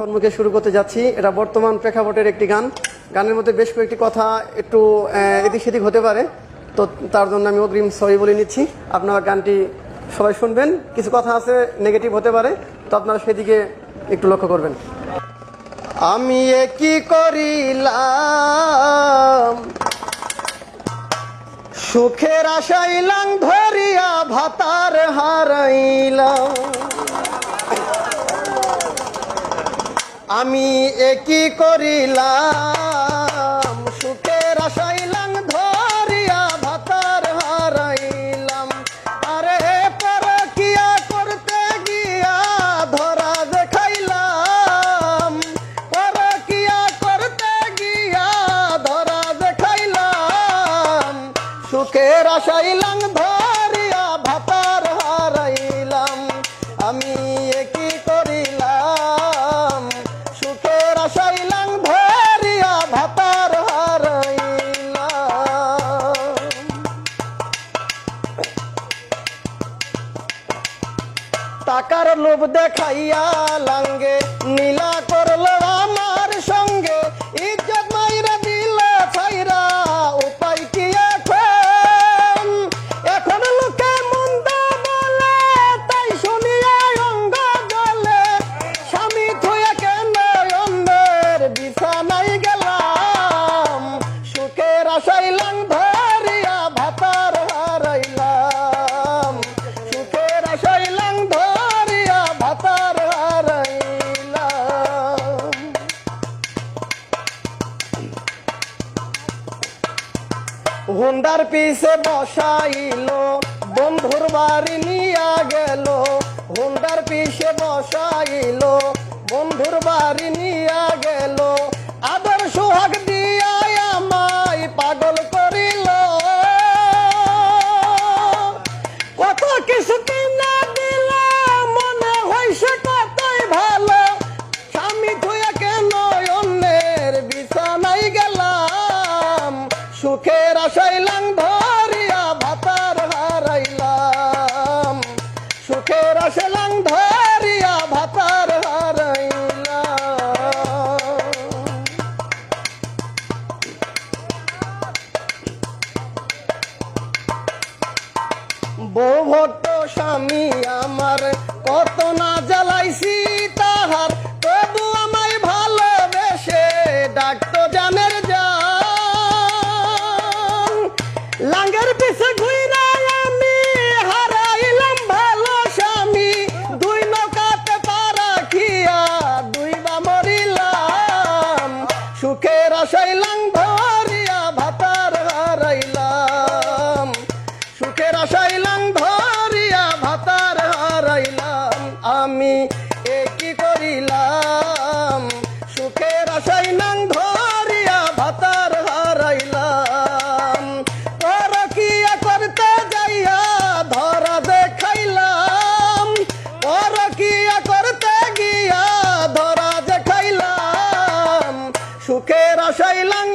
সম্মুখে শুরু করতে যাচ্ছি। এটা বর্তমান প্রেক্ষাপটের একটি গান। গানের মধ্যে বেশ কয়েকটি কথা একটু এদিক সেদিক হতে পারে, তো তার জন্য আমি অগ্রিম সরি বলে নিচ্ছি। আপনারা গানটি সবাই শুনবেন, কিছু কথা আছে নেগেটিভ হতে পারে, তো আপনারা সেদিকে একটু লক্ষ্য করবেন। আমি কি করিলাম সুখের আশাইলাম ধরিয়া ভাতার হারাইলাম, আমি একই করিলাম সুখের আশাইলাম ধরিয়া ভাতার হারাইলাম। আরে পরকিয়া করতে গিয়া ধরা দেখাইলাম, পরকিয়া করতে গিয়া ধরা দেখাইলাম, সুখের আশাইলাম ধরিয়া ভাতার হারাইলাম। আমি একই করিলাম সুখের আশাইলাম ধরিয়া ভাতার হারাইলাম। টাকার লোভ দেখাইয়া লাঙ্গে নীলা করলো আমার সঙ্গে, ইজ্জত মাইরা দিল ছাইরা উপায় কি এখন? এখন লোকে মন্দ বলে তাই শুনিয়া অঙ্গ জলে, স্বামী থুয়া কেন অন্যের বিছানায় গেলাম, সুখের আশাইলাম ধরিয়া ভাতার হারাইলাম, সুখের আশাইলাম ধরিয়া ভাতার হারাইলাম। হুন্ডার পিছে বসাইলো বন্ধুর বাড়ি নিয়া গেল, হুন্ডার পিছে বসাইলো বন্ধুর বাড়ি নিয়া গেল, আদর সোহাগ দিয়া আমায় পাগল করিল, কত কিছু কিনা দিল মনে হইছে কতই ভালো, স্বামী থুয়া কেন অন্যের বিছানায় গেলাম, সুখের আশাইলাম ধরিয়া ভাতার হারাইলাম, সুখের আশাইলাম ধরিয়া ভাতার হারাইলাম। বউ ভট্ট স্বামী আমার কত না জ্বালাইছি তাহার, তবু আমায় ভালোবেসে ডাকতো জানের জান, লাঙ্গের পিছে ঘুইরা আমি হারাইলাম ভালো স্বামী, দুই নৌকাতে পারা খিয়া দুইবা মরিলাম, সুখের আশাইলাম ধরিয়া ভাতার হারাইলাম, সুখের আশাইলাম ধরিয়া ভাতার হারাইলাম। আমি একই করিলাম সুখের আশাইলাম ধরিয়া ভাতার হারাইলাম, পরকিয়া করতে যাইয়া ধরা দেখাইলাম, পরকিয়া করতে গিয়া ধরা দেখাইলাম, সুখের আশাইলাম